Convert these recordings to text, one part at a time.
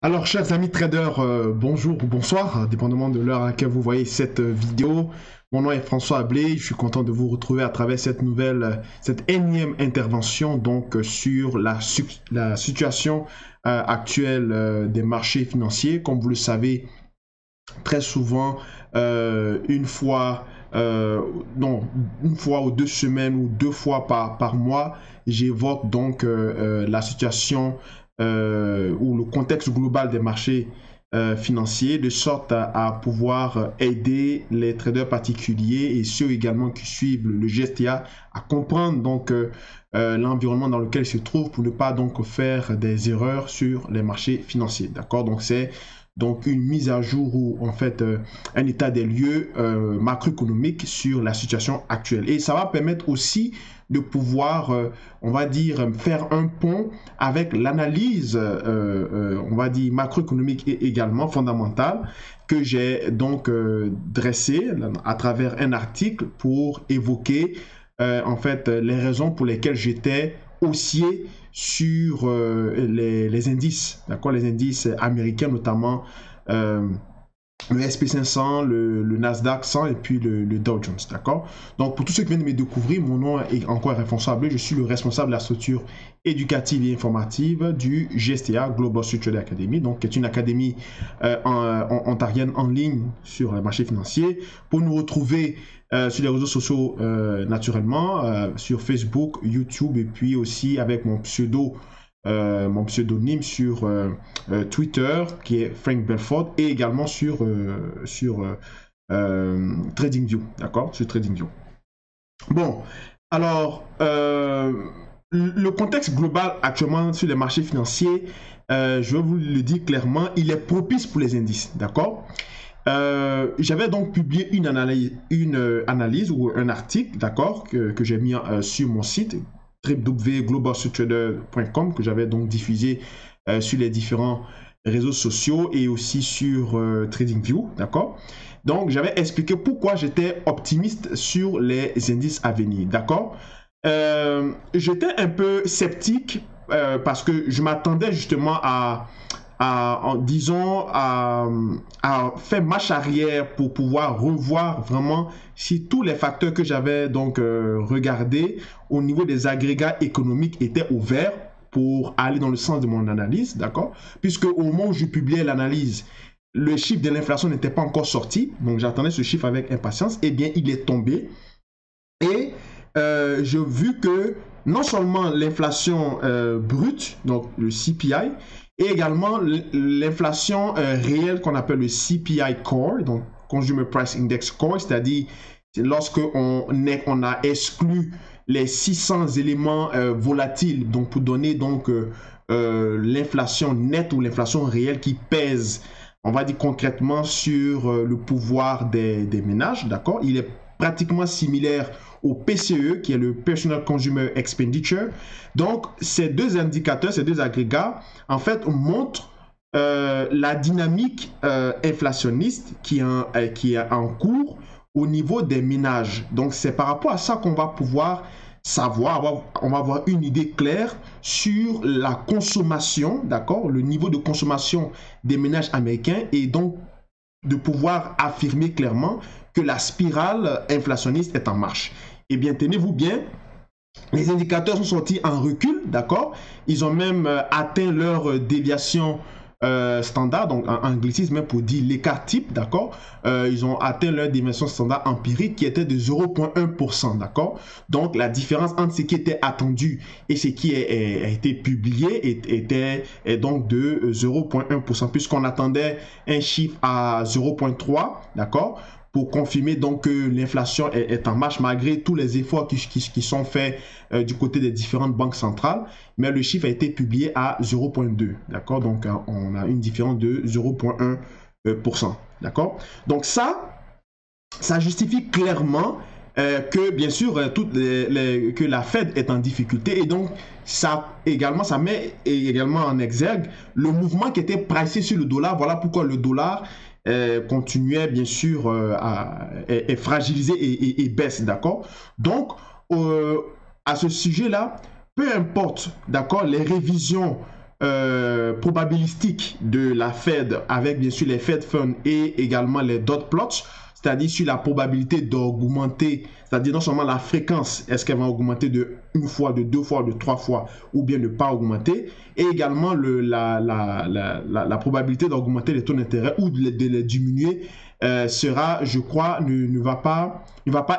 Alors, chers amis traders, bonjour ou bonsoir, dépendamment de l'heure à laquelle vous voyez cette vidéo. Mon nom est François Ablé, je suis content de vous retrouver à travers cette nouvelle, cette énième intervention donc sur la situation actuelle des marchés financiers. Comme vous le savez, très souvent, une fois, non, une fois ou 2 semaines ou 2 fois par mois, j'évoque donc la situation ou le contexte global des marchés financiers, de sorte à pouvoir aider les traders particuliers et ceux également qui suivent le GSTA à comprendre donc l'environnement dans lequel ils se trouvent pour ne pas donc faire des erreurs sur les marchés financiers. D'accord? Donc c'est donc une mise à jour ou en fait un état des lieux macroéconomique sur la situation actuelle. Et ça va permettre aussi de pouvoir, on va dire, faire un pont avec l'analyse, on va dire, macroéconomique et également fondamentale que j'ai donc dressée à travers un article pour évoquer en fait les raisons pour lesquelles j'étais haussier sur les indices, d'accord, les indices américains notamment le SP 500, le Nasdaq 100 et puis le Dow Jones, d'accord? Donc, pour tous ceux qui viennent de me découvrir, mon nom est encore responsable. Je suis le responsable de la structure éducative et informative du GSTA, Global Structured Academy, donc qui est une académie ontarienne en ligne sur les marchés financiers. Pour nous retrouver sur les réseaux sociaux naturellement, sur Facebook, YouTube et puis aussi avec mon pseudonyme sur Twitter qui est Frank Belfort et également sur TradingView, d'accord, sur TradingView. Bon, alors le contexte global actuellement sur les marchés financiers, je vais vous le dire clairement, il est propice pour les indices, d'accord. J'avais donc publié une analyse ou un article, d'accord, que j'ai mis sur mon site www.globalstructrader.com que j'avais donc diffusé sur les différents réseaux sociaux et aussi sur TradingView, d'accord. Donc j'avais expliqué pourquoi j'étais optimiste sur les indices à venir, d'accord. J'étais un peu sceptique parce que je m'attendais justement disons, à faire marche arrière pour pouvoir revoir vraiment si tous les facteurs que j'avais donc regardés au niveau des agrégats économiques étaient au vert pour aller dans le sens de mon analyse, d'accord? Puisque au moment où je publiais l'analyse, le chiffre de l'inflation n'était pas encore sorti, donc j'attendais ce chiffre avec impatience. Eh bien, il est tombé et j'ai vu que non seulement l'inflation brute, donc le CPI, et également l'inflation réelle qu'on appelle le CPI Core, donc Consumer Price Index Core, c'est-à-dire lorsque on a exclu les 600 éléments volatiles, donc pour donner donc l'inflation nette ou l'inflation réelle qui pèse, on va dire concrètement sur le pouvoir des ménages, d'accord? Il est pratiquement similaire au PCE, qui est le Personal Consumer Expenditure. Donc, ces deux indicateurs, ces deux agrégats, en fait, montrent la dynamique inflationniste qui est en cours au niveau des ménages. Donc, c'est par rapport à ça qu'on va pouvoir savoir, on va avoir une idée claire sur la consommation, d'accord, le niveau de consommation des ménages américains et donc de pouvoir affirmer clairement que la spirale inflationniste est en marche. Eh bien, tenez-vous bien, les indicateurs sont sortis en recul, d'accord? Ils ont même atteint leur déviation standard, donc en anglicisme pour dire l'écart type, d'accord? Ils ont atteint leur déviation standard empirique qui était de 0,1%, d'accord? Donc la différence entre ce qui était attendu et ce qui a été publié est donc de 0,1%, puisqu'on attendait un chiffre à 0,3, d'accord? Pour confirmer donc que l'inflation est en marche malgré tous les efforts qui sont faits du côté des différentes banques centrales. Mais le chiffre a été publié à 0,2. D'accord? Donc, on a une différence de 0,1%. D'accord? Donc, ça justifie clairement que, bien sûr, que la Fed est en difficulté. Et donc, ça met également en exergue le mouvement qui était pricé sur le dollar. Voilà pourquoi le dollar continuait bien sûr à fragiliser et baisse, d'accord? Donc, à ce sujet-là, peu importe, d'accord, les révisions probabilistique de la Fed avec bien sûr les Fed Funds et également les dot plots, c'est-à-dire sur la probabilité d'augmenter, c'est-à-dire non seulement la fréquence, est-ce qu'elle va augmenter de une fois, de deux fois, de trois fois, ou bien ne pas augmenter, et également la probabilité d'augmenter les taux d'intérêt ou de les diminuer sera, je crois, ne va pas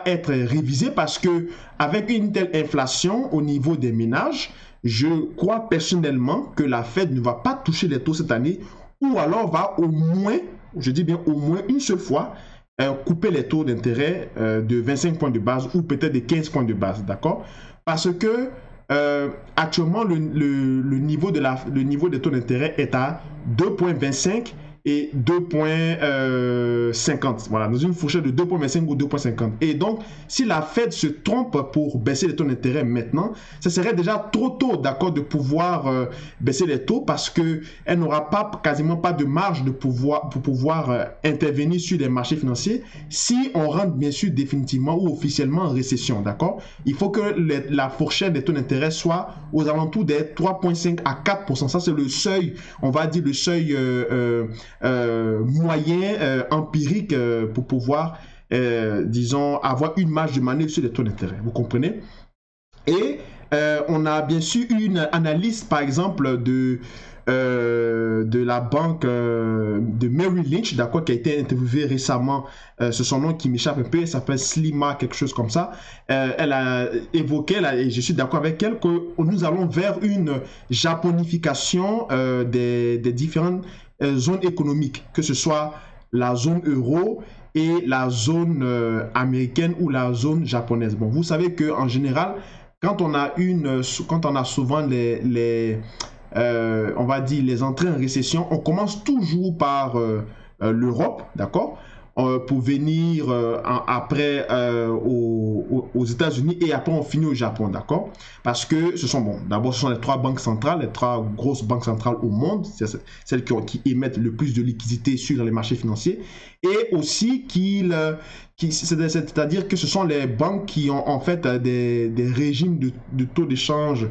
être révisé parce que avec une telle inflation au niveau des ménages, je crois personnellement que la Fed ne va pas toucher les taux cette année ou alors va au moins, je dis bien au moins une seule fois, couper les taux d'intérêt de 25 points de base ou peut-être de 15 points de base, d'accord? Parce que actuellement, le niveau des taux d'intérêt est à 2,25 et 2,50. Voilà, dans une fourchette de 2,25 ou 2,50. Et donc, si la Fed se trompe pour baisser les taux d'intérêt maintenant, ça serait déjà trop tôt, d'accord, de pouvoir baisser les taux parce qu'elle n'aura quasiment pas de marge pour pouvoir intervenir sur les marchés financiers si on rentre bien sûr définitivement ou officiellement en récession, d'accord? Il faut que la fourchette des taux d'intérêt soit aux alentours des 3,5 à 4%. Ça, c'est le seuil, on va dire le seuil moyen empirique pour pouvoir, disons, avoir une marge de manœuvre sur les taux d'intérêt. Vous comprenez? Et on a bien sûr une analyse, par exemple, de la banque de Merrill Lynch, d'accord, qui a été interviewée récemment. C'est son nom qui m'échappe un peu, elle s'appelle Slima, quelque chose comme ça. Elle a évoqué, et je suis d'accord avec elle, que nous allons vers une japonification des différentes zones économiques, que ce soit la zone euro et la zone américaine ou la zone japonaise. Bon, vous savez qu'en général, quand on a souvent on va dire les entrées en récession, on commence toujours par l'Europe, d'accord, pour venir après aux États-Unis et après on finit au Japon, d'accord? Parce que d'abord ce sont les trois banques centrales, les trois grosses banques centrales au monde, celles qui émettent le plus de liquidités sur les marchés financiers, et aussi c'est-à-dire que ce sont les banques qui ont en fait des régimes de taux d'échange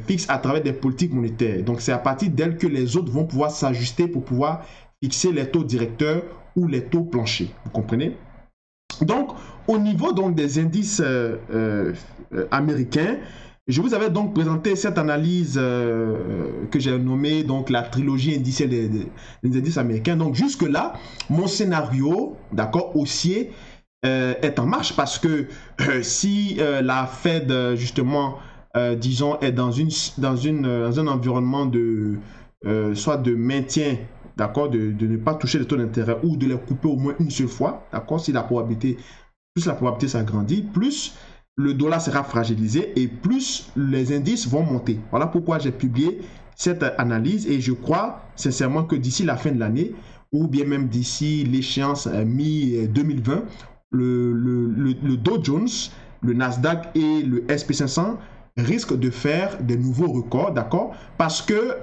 fixes à travers des politiques monétaires. Donc c'est à partir d'elles que les autres vont pouvoir s'ajuster pour pouvoir fixer les taux directeurs ou les taux planchers. Vous comprenez? Donc, au niveau donc, des indices américains, je vous avais donc présenté cette analyse que j'ai nommée donc, la trilogie indicielle des indices américains. Donc, jusque-là, mon scénario, d'accord, haussier, est en marche parce que si la Fed, justement, disons, est dans un environnement soit de maintien, d'accord, de ne pas toucher les taux d'intérêt ou de les couper au moins une seule fois, d'accord, si plus la probabilité s'agrandit, plus le dollar sera fragilisé et plus les indices vont monter. Voilà pourquoi j'ai publié cette analyse et je crois sincèrement que d'ici la fin de l'année ou bien même d'ici l'échéance mi-2020, le Dow Jones, le Nasdaq et le SP500 risquent de faire des nouveaux records, d'accord, parce que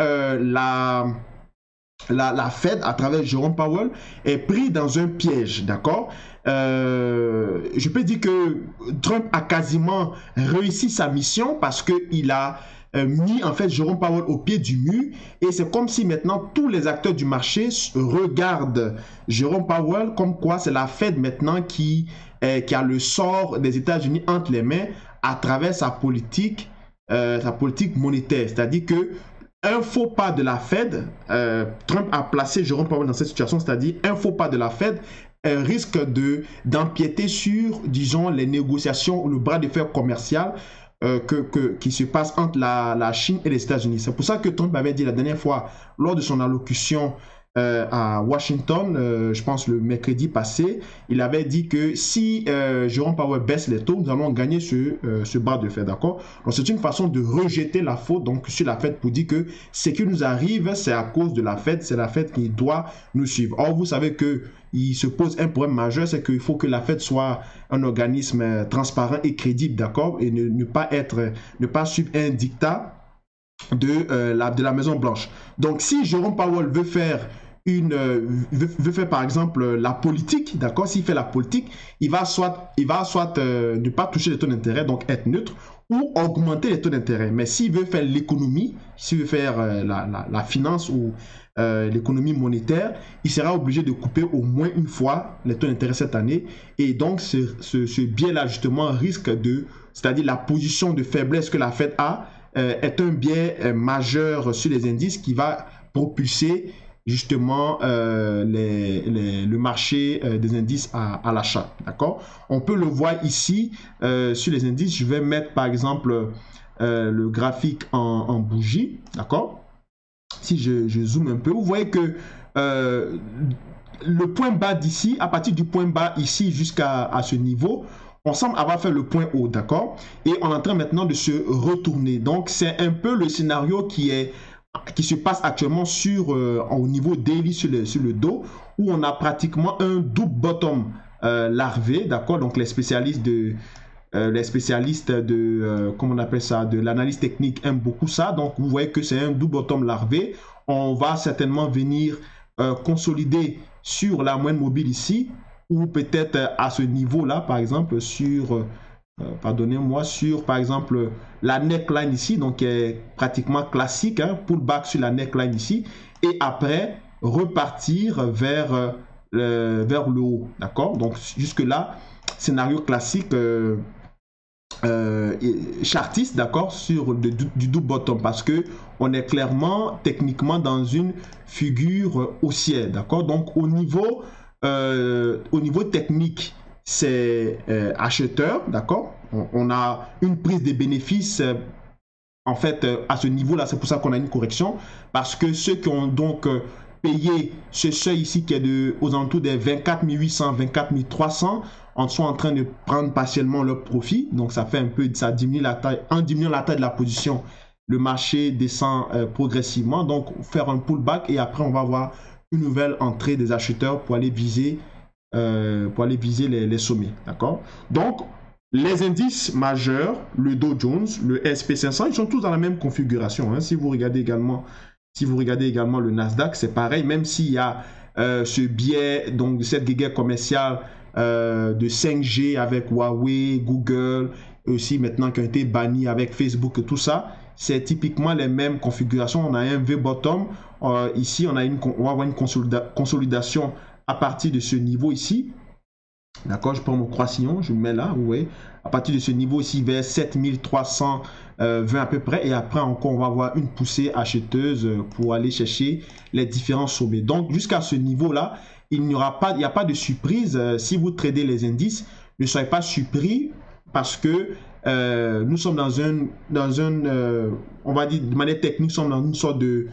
la Fed, à travers Jerome Powell, est pris dans un piège, d'accord? Je peux dire que Trump a quasiment réussi sa mission parce qu'il a mis en fait Jerome Powell au pied du mur et c'est comme si maintenant tous les acteurs du marché regardent Jerome Powell comme quoi c'est la Fed maintenant qui a le sort des États-Unis entre les mains à travers sa politique monétaire. C'est-à-dire que un faux pas de la Fed, Trump a placé Jerome Powell dans cette situation, c'est-à-dire un faux pas de la Fed risque d'empiéter sur, disons, les négociations, le bras de fer commercial qui se passe entre la Chine et les États-Unis. C'est pour ça que Trump avait dit la dernière fois, lors de son allocution à Washington, je pense le mercredi passé, il avait dit que si Jerome Powell baisse les taux, nous allons gagner ce bras de fer, d'accord? Donc c'est une façon de rejeter la faute donc sur la Fed pour dire que ce qui nous arrive, c'est à cause de la Fed, c'est la Fed qui doit nous suivre. Or, vous savez que il se pose un problème majeur, c'est qu'il faut que la Fed soit un organisme transparent et crédible, d'accord? Et ne pas suivre un dictat de la Maison Blanche. Donc, si Jerome Powell veut faire par exemple la politique, d'accord, s'il fait la politique, il va soit ne pas toucher les taux d'intérêt, donc être neutre, ou augmenter les taux d'intérêt. Mais s'il veut faire l'économie, s'il veut faire la finance ou l'économie monétaire, il sera obligé de couper au moins une fois les taux d'intérêt cette année. Et donc, ce biais-là, justement, risque de, c'est-à-dire la position de faiblesse que la Fed a, est un biais majeur sur les indices qui va propulser justement le marché des indices à l'achat. D'accord? On peut le voir ici sur les indices. Je vais mettre par exemple le graphique en bougie. D'accord? Si je zoome un peu, vous voyez que le point bas d'ici, à partir du point bas ici jusqu'à ce niveau, on semble avoir fait le point haut, d'accord? Et on est en train maintenant de se retourner. Donc, c'est un peu le scénario qui se passe actuellement au niveau daily sur le dos, où on a pratiquement un double bottom larvé, d'accord? Donc, les spécialistes de comment on appelle ça, de l'analyse technique aiment beaucoup ça. Donc, vous voyez que c'est un double bottom larvé. On va certainement venir consolider sur la moyenne mobile ici, ou peut-être à ce niveau-là, par exemple, sur, pardonnez-moi, sur, par exemple, la neckline ici, donc qui est pratiquement classique, hein, pullback sur la neckline ici, et après, repartir vers le haut, d'accord? Donc, jusque-là, scénario classique chartiste, d'accord, sur du double bottom, parce que on est clairement techniquement dans une figure haussière, d'accord. Donc au niveau technique, c'est acheteur, d'accord. On a une prise de bénéfices en fait à ce niveau là. C'est pour ça qu'on a une correction, parce que ceux qui ont donc payé ce seuil ici qui est aux alentours des 24 800, 24 300, en sont en train de prendre partiellement leur profit. Donc ça fait un peu, ça diminue la taille. En diminuant la taille de la position, le marché descend progressivement. Donc faire un pullback et après on va avoir une nouvelle entrée des acheteurs pour aller viser les sommets, d'accord. Donc les indices majeurs, le Dow Jones, le S&P 500, ils sont tous dans la même configuration, hein. Si vous regardez également le Nasdaq, c'est pareil, même s'il y a ce biais, donc de cette guerre commerciale de 5G avec Huawei, Google, et aussi maintenant qui ont été bannis avec Facebook et tout ça, c'est typiquement les mêmes configurations. On a un V-bottom, ici on va avoir une consolidation à partir de ce niveau ici. D'accord, je prends mon croissillon, je le mets là, vous voyez, à partir de ce niveau ici vers 7320 à peu près, et après encore on va avoir une poussée acheteuse pour aller chercher les différents sommets. Donc jusqu'à ce niveau là, il n'y a pas de surprise. Si vous tradez les indices, ne soyez pas surpris parce que nous sommes dans on va dire de manière technique, nous sommes dans une sorte de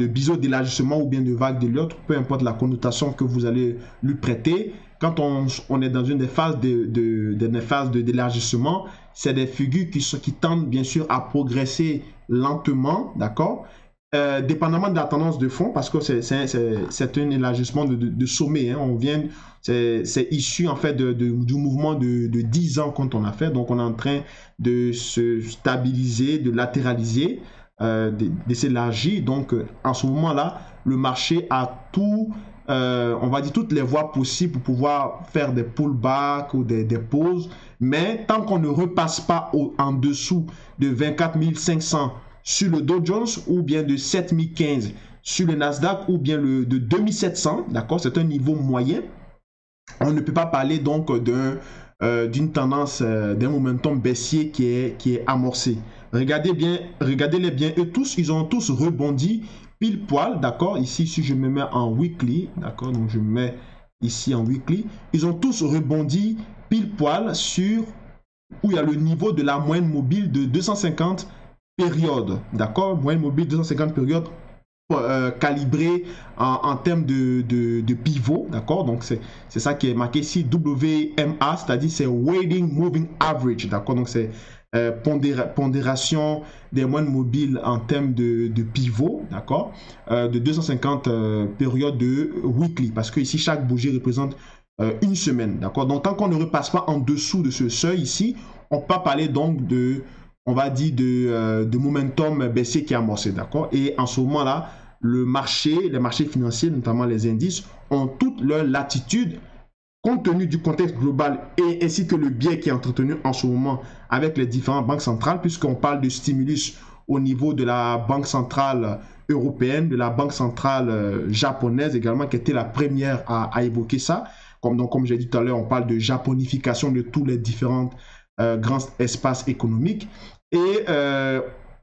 biseau d'élargissement ou bien de vague de l'autre, peu importe la connotation que vous allez lui prêter. Quand on est dans une des phases d'élargissement, c'est des figures qui tendent bien sûr à progresser lentement, d'accord, dépendamment de la tendance de fond, parce que c'est un élargissement de sommet, hein. C'est issu en fait du mouvement de 10 ans quand on a fait. Donc on est en train de se stabiliser, de latéraliser, de s'élargir. Donc en ce moment-là, le marché a on va dire toutes les voies possibles pour pouvoir faire des pullbacks ou des pauses. Mais tant qu'on ne repasse pas en dessous de 24 500 sur le Dow Jones, ou bien de 7015 sur le Nasdaq, ou bien de 2700, d'accord, c'est un niveau moyen. On ne peut pas parler donc d'une tendance, d'un momentum baissier qui est amorcé. Regardez-les bien, ils ont tous rebondi pile poil, d'accord. Ici, si je me mets en weekly, d'accord, donc je me mets ici en weekly, ils ont tous rebondi pile poil sur où il y a le niveau de la moyenne mobile de 250 périodes, d'accord, moyenne mobile 250 périodes calibré en termes de pivot, d'accord. Donc c'est ça qui est marqué ici, WMA, c'est-à-dire c'est Weighting Moving Average, d'accord. Donc c'est pondération des moyennes mobiles en termes de pivot, d'accord, de 250 périodes de weekly, parce que ici chaque bougie représente une semaine, d'accord. Donc tant qu'on ne repasse pas en dessous de ce seuil ici, on peut parler donc on va dire de momentum baissier qui est amorcé, d'accord. Et en ce moment-là, les marchés financiers, notamment les indices, ont toute leur latitude compte tenu du contexte global et ainsi que le biais qui est entretenu en ce moment avec les différentes banques centrales, puisqu'on parle de stimulus au niveau de la Banque centrale européenne, de la Banque centrale japonaise également, qui était la première à évoquer ça. Comme j'ai dit tout à l'heure, on parle de japonification de tous les différents grands espaces économiques. Et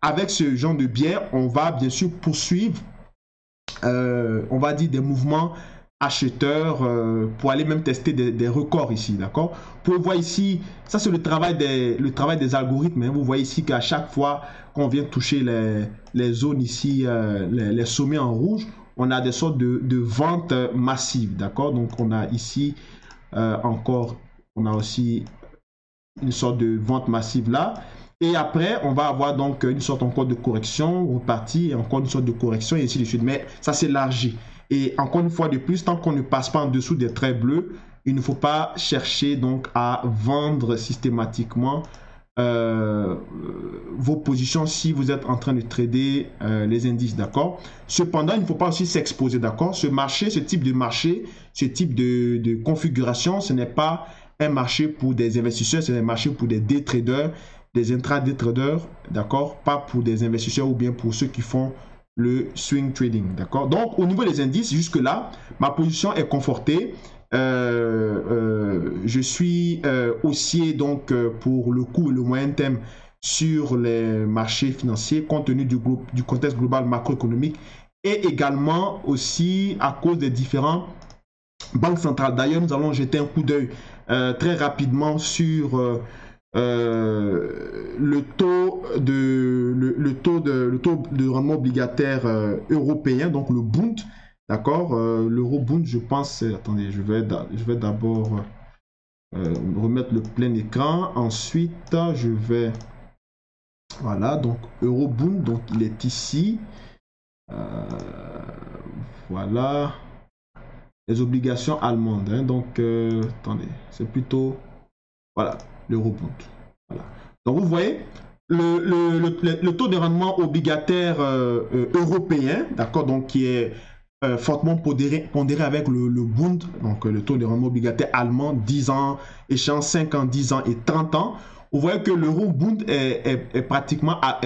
avec ce genre de biais, on va bien sûr poursuivre, on va dire, des mouvements acheteurs pour aller même tester des records ici, d'accord? Vous voyez ici, ça c'est le travail des algorithmes, hein. Vous voyez ici qu'à chaque fois qu'on vient toucher les zones ici, les sommets en rouge, on a des sortes de ventes massives, d'accord? Donc on a ici encore, on a aussi une sorte de vente massive là. Et après, on va avoir donc une sorte encore de correction, repartie, et encore une sorte de correction, et ainsi de suite. Mais ça s'élargit. Et encore une fois de plus, tant qu'on ne passe pas en dessous des traits bleus, il ne faut pas chercher donc à vendre systématiquement vos positions si vous êtes en train de trader les indices, d'accord? Cependant, il ne faut pas aussi s'exposer, d'accord? Ce marché, ce type de marché, ce type de configuration, ce n'est pas un marché pour des investisseurs, c'est un marché pour des day traders, des intraday traders, d'accord? Pas pour des investisseurs ou bien pour ceux qui font le swing trading, d'accord? Donc, au niveau des indices, jusque-là, ma position est confortée. Je suis haussier donc pour le court et le moyen terme sur les marchés financiers compte tenu du contexte global macroéconomique et également aussi à cause des différents banques centrales. D'ailleurs, nous allons jeter un coup d'œil très rapidement sur le taux de rendement obligataire européen, donc le Bund, d'accord, l'euro Bund, je pense, attendez, je vais d'abord remettre le plein écran, ensuite je vais, voilà, donc euro Bund, donc il est ici, voilà, les obligations allemandes, hein, donc attendez, c'est plutôt, voilà, l'Eurobond. Voilà. Donc vous voyez, le taux de rendement obligataire européen, d'accord, donc qui est fortement pondéré avec le Bund, donc le taux de rendement obligataire allemand, 10 ans, échéance 5 ans, 10 ans et 30 ans. Vous voyez que l'Euro-Bund est pratiquement à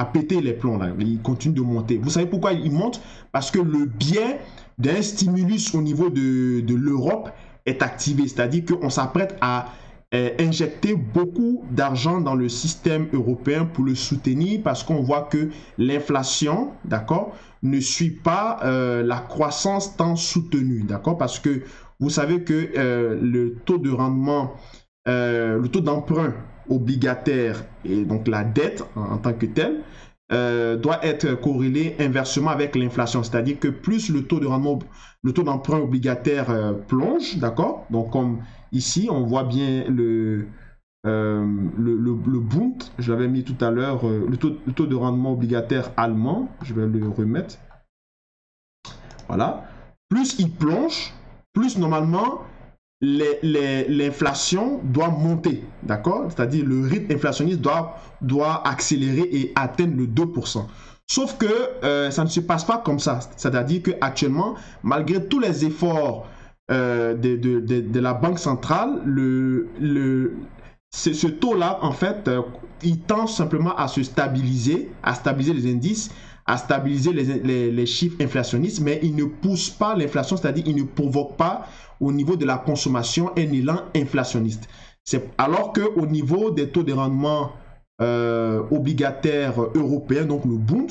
péter les plombs, là. Il continue de monter. Vous savez pourquoi il monte? Parce que le biais d'un stimulus au niveau de l'Europe est activé, c'est-à-dire qu'on s'apprête à injecter beaucoup d'argent dans le système européen pour le soutenir parce qu'on voit que l'inflation, d'accord, ne suit pas la croissance tant soutenue, d'accord, parce que vous savez que le taux de rendement, le taux d'emprunt obligataire et donc la dette en tant que telle doit être corrélé inversement avec l'inflation, c'est-à-dire que plus le taux de rendement, le taux d'emprunt obligataire plonge, d'accord, donc comme ici, on voit bien le Bund, je l'avais mis tout à l'heure, le taux de rendement obligataire allemand, je vais le remettre. Voilà. Plus il plonge, plus normalement l'inflation doit monter, d'accord? C'est-à-dire le rythme inflationniste doit accélérer et atteindre le 2%. Sauf que ça ne se passe pas comme ça. C'est-à-dire qu'actuellement, malgré tous les efforts de la Banque centrale, ce taux-là, en fait, il tend simplement à se stabiliser, à stabiliser les indices, à stabiliser les chiffres inflationnistes, mais il ne pousse pas l'inflation, c'est-à-dire il ne provoque pas au niveau de la consommation un élan inflationniste. Alors qu'au niveau des taux de rendement obligataires européens, donc le Bund,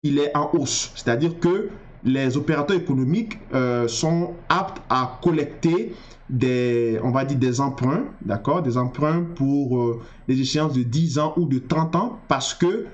il est en hausse, c'est-à-dire que les opérateurs économiques sont aptes à collecter on va dire des emprunts, d'accord, des emprunts pour les échéances de 10 ans ou de 30 ans parce que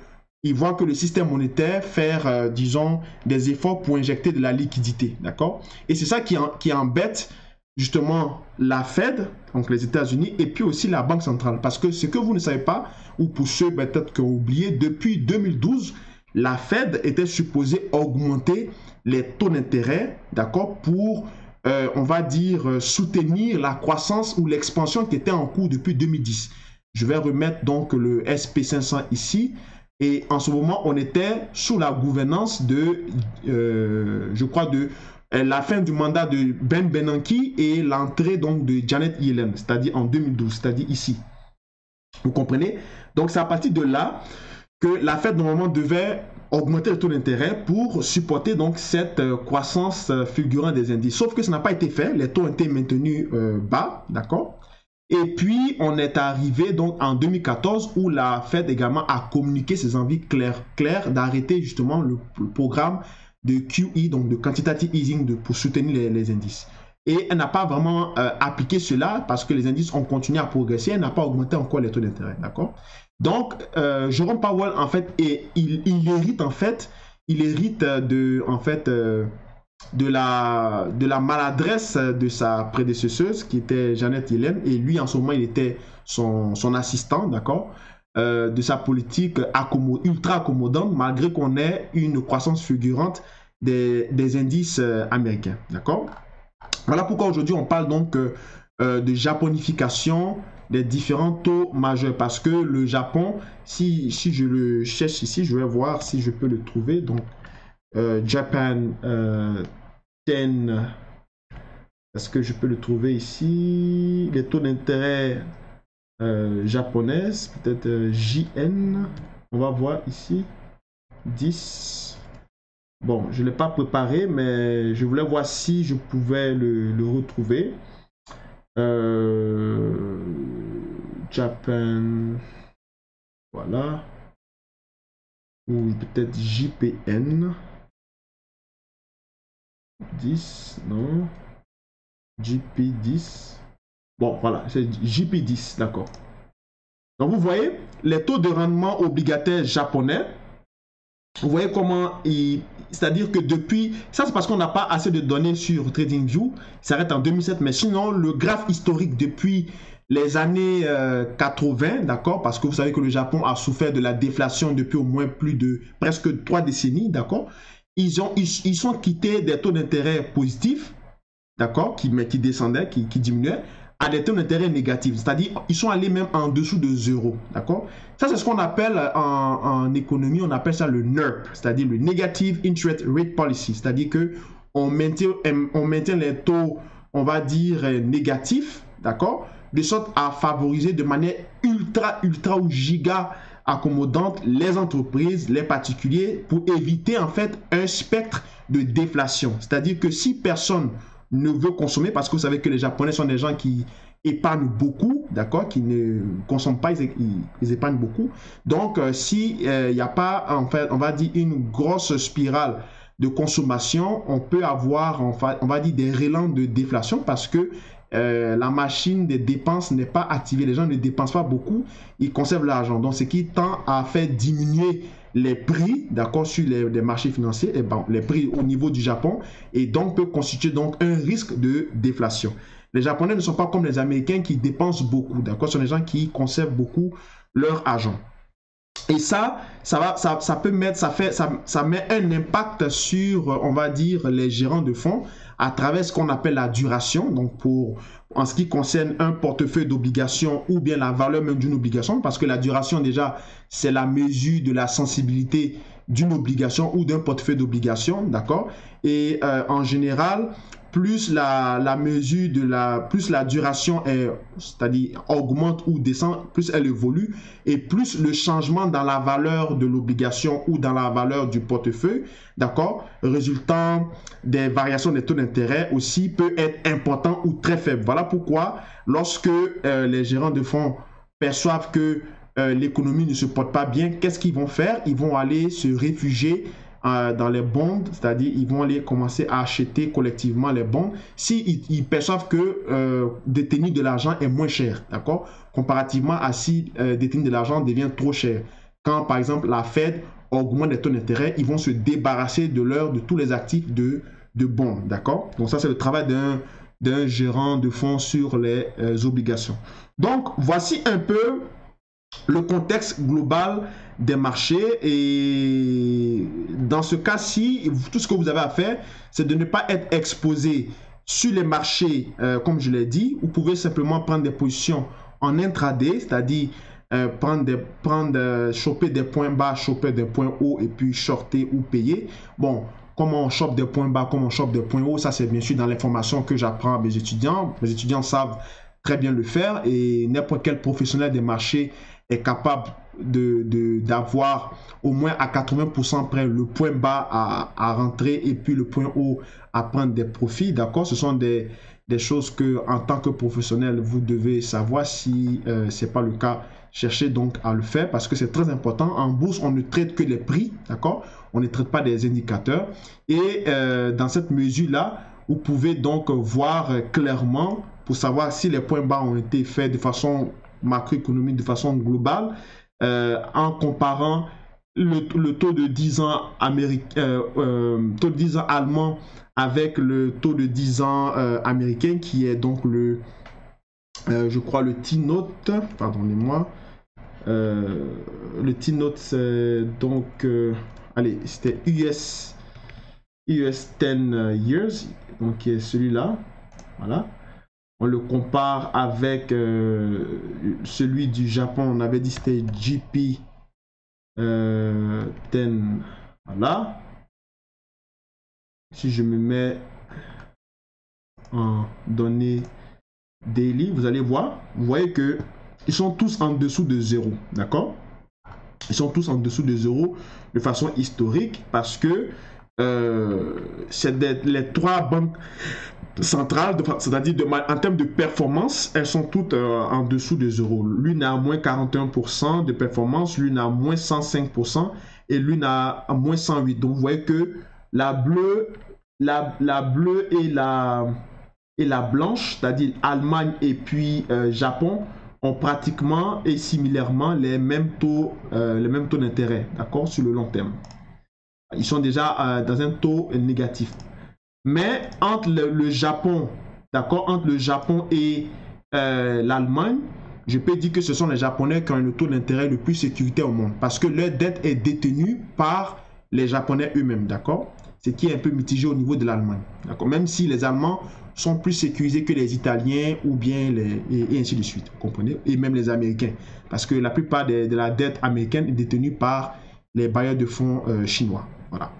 ils voient que le système monétaire fait, disons, des efforts pour injecter de la liquidité, d'accord? Et c'est ça qui embête justement la Fed, donc les États-Unis, et puis aussi la Banque centrale. Parce que ce que vous ne savez pas, ou pour ceux peut-être qui ont oublié, depuis 2012, la Fed était supposée augmenter les taux d'intérêt, d'accord, pour, on va dire, soutenir la croissance ou l'expansion qui était en cours depuis 2010. Je vais remettre donc le SP500 ici. Et en ce moment, on était sous la gouvernance de, je crois, de la fin du mandat de Ben Bernanke et l'entrée donc de Janet Yellen, c'est-à-dire en 2012, c'est-à-dire ici. Vous comprenez? Donc c'est à partir de là que la Fed normalement devait augmenter le taux d'intérêt pour supporter donc cette croissance fulgurante des indices. Sauf que ça n'a pas été fait, les taux ont été maintenus bas, d'accord? Et puis on est arrivé donc en 2014 où la Fed également a communiqué ses envies claires d'arrêter justement le programme de QE, donc de quantitative easing pour soutenir les indices. Et elle n'a pas vraiment appliqué cela parce que les indices ont continué à progresser, elle n'a pas augmenté encore les taux d'intérêt, d'accord? Donc, Jerome Powell, en fait, il hérite de la maladresse de sa prédécesseuse, qui était Janet Yellen, et lui, en ce moment, il était son assistant, d'accord, de sa politique ultra accommodante, malgré qu'on ait une croissance fulgurante des indices américains, d'accord? Voilà pourquoi aujourd'hui, on parle donc de japonification des différents taux majeurs, parce que le Japon, si je le cherche ici, je vais voir si je peux le trouver. Donc Japan 10, est-ce que je peux le trouver ici? Les taux d'intérêt japonais, peut-être JN, on va voir ici 10. Bon, je ne l'ai pas préparé, mais je voulais voir si je pouvais le retrouver. Japan, voilà, ou peut-être JPN 10, non, JP10, bon voilà, c'est JP10, d'accord. Donc vous voyez, les taux de rendement obligataires japonais, vous voyez comment c'est-à-dire que depuis, ça c'est parce qu'on n'a pas assez de données sur TradingView, ça s'arrête en 2007, mais sinon le graphe historique depuis les années 80, d'accord, parce que vous savez que le Japon a souffert de la déflation depuis au moins plus de presque 3 décennies, d'accord, ils sont quittés des taux d'intérêt positifs, d'accord, qui descendaient, qui diminuaient, à des taux d'intérêt négatifs, c'est-à-dire ils sont allés même en dessous de 0, d'accord. Ça c'est ce qu'on appelle en économie, on appelle ça le NIRP, c'est-à-dire le Negative Interest Rate Policy, c'est-à-dire que on maintient les taux, on va dire négatifs, d'accord, de sorte à favoriser de manière ultra ou giga accommodante les entreprises, les particuliers, pour éviter en fait un spectre de déflation, c'est-à-dire que si personne ne veut consommer, parce que vous savez que les Japonais sont des gens qui épargnent beaucoup, d'accord, qui ne consomment pas, ils épargnent beaucoup. Donc, si il n'y a pas, en fait, on va dire, une grosse spirale de consommation, on peut avoir, on va dire, des relents de déflation parce que la machine des dépenses n'est pas activée. Les gens ne dépensent pas beaucoup, ils conservent l'argent. Donc, ce qui tend à faire diminuer les prix, d'accord, sur les marchés financiers, et bon, les prix au niveau du Japon, et donc peut constituer donc un risque de déflation. Les Japonais ne sont pas comme les Américains qui dépensent beaucoup, d'accord, ce sont les gens qui conservent beaucoup leur argent. Et ça peut mettre, ça met un impact sur, on va dire, les gérants de fonds à travers ce qu'on appelle la duration. Donc, en ce qui concerne un portefeuille d'obligations ou bien la valeur même d'une obligation, parce que la duration, déjà, c'est la mesure de la sensibilité d'une obligation ou d'un portefeuille d'obligations, d'accord? Et en général, plus la mesure plus la duration est, c'est-à-dire augmente ou descend, plus elle évolue, et plus le changement dans la valeur de l'obligation ou dans la valeur du portefeuille, d'accord, résultant des variations des taux d'intérêt aussi peut être important ou très faible. Voilà pourquoi lorsque les gérants de fonds perçoivent que l'économie ne se porte pas bien, qu'est-ce qu'ils vont faire? Ils vont aller se réfugier dans les bonds, c'est-à-dire ils vont aller commencer à acheter collectivement les bonds s'ils perçoivent que détenir de l'argent est moins cher, d'accord, comparativement à si détenir de l'argent devient trop cher. Quand par exemple la Fed augmente les taux d'intérêt, ils vont se débarrasser de tous les actifs de bonds, d'accord. Donc ça c'est le travail d'un gérant de fonds sur les obligations. Donc voici un peu le contexte global des marchés, et dans ce cas-ci, tout ce que vous avez à faire, c'est de ne pas être exposé sur les marchés, comme je l'ai dit. Vous pouvez simplement prendre des positions en intraday, c'est-à-dire choper des points bas, choper des points hauts et puis shorter ou payer. Bon, comment on chope des points bas, comment on chope des points hauts. Ça, c'est bien sûr dans l'information que j'apprends à mes étudiants. Mes étudiants savent très bien le faire et n'importe quel professionnel des marchés est capable d'avoir au moins à 80% près le point bas à rentrer et puis le point haut à prendre des profits. D'accord? Ce sont des choses que en tant que professionnel, vous devez savoir. Si ce n'est pas le cas, cherchez donc à le faire parce que c'est très important. En bourse, on ne traite que les prix. D'accord? On ne traite pas des indicateurs. Et dans cette mesure-là, vous pouvez donc voir clairement pour savoir si les points bas ont été faits de façon macroéconomique, de façon globale, en comparant le taux de 10 ans taux de 10 ans allemand avec le taux de 10 ans américain qui est donc je crois le T-Note, pardonnez-moi, le T-Note c'est donc, allez, c'était US 10 years, donc celui-là, voilà. On le compare avec celui du Japon, on avait dit c'était JP 10, voilà. Si je me mets en données daily, vous allez voir, vous voyez que ils sont tous en dessous de 0, d'accord? Ils sont tous en dessous de 0 de façon historique parce que c'est les trois banques centrales, c'est-à-dire en termes de performance, elles sont toutes en dessous de 0. L'une a à moins 41% de performance, l'une a moins 105% et l'une a moins 108%. Donc vous voyez que la bleue et la blanche, c'est-à-dire Allemagne et puis Japon, ont pratiquement et similairement les mêmes taux d'intérêt, d'accord, sur le long terme. Ils sont déjà dans un taux négatif. Mais entre le Japon, d'accord, entre le Japon et l'Allemagne, je peux dire que ce sont les Japonais qui ont le taux d'intérêt le plus sécuritaire au monde parce que leur dette est détenue par les Japonais eux-mêmes, d'accord? Ce qui est un peu mitigé au niveau de l'Allemagne, d'accord? Même si les Allemands sont plus sécurisés que les Italiens ou bien et ainsi de suite, vous comprenez? Et même les Américains, parce que la plupart de la dette américaine est détenue par les bailleurs de fonds chinois, voilà.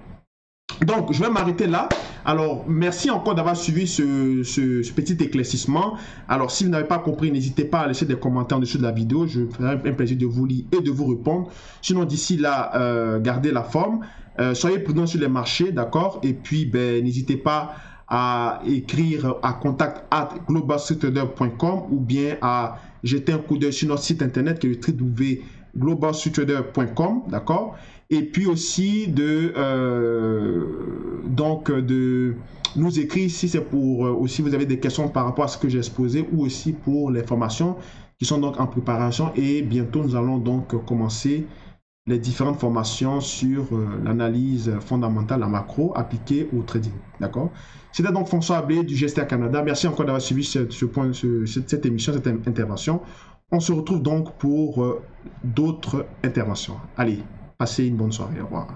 Donc, je vais m'arrêter là. Alors, merci encore d'avoir suivi ce petit éclaircissement. Alors, si vous n'avez pas compris, n'hésitez pas à laisser des commentaires en dessous de la vidéo. Je ferai un plaisir de vous lire et de vous répondre. Sinon, d'ici là, gardez la forme. Soyez prudents sur les marchés, d'accord? Et puis, n'hésitez pas à écrire à contact@globalstreettrader.com ou bien à jeter un coup d'œil sur notre site internet qui est le www.globalstreettrader.com, d'accord? Et puis aussi de nous écrire si c'est pour aussi vous avez des questions par rapport à ce que j'ai exposé ou aussi pour les formations qui sont donc en préparation et bientôt nous allons donc commencer les différentes formations sur l'analyse fondamentale en macro appliquée au trading, d'accord? C'était donc François Abbé du GSTA Canada. Merci encore d'avoir suivi cette émission, cette intervention. On se retrouve donc pour d'autres interventions. Allez, passez une bonne soirée. Au revoir.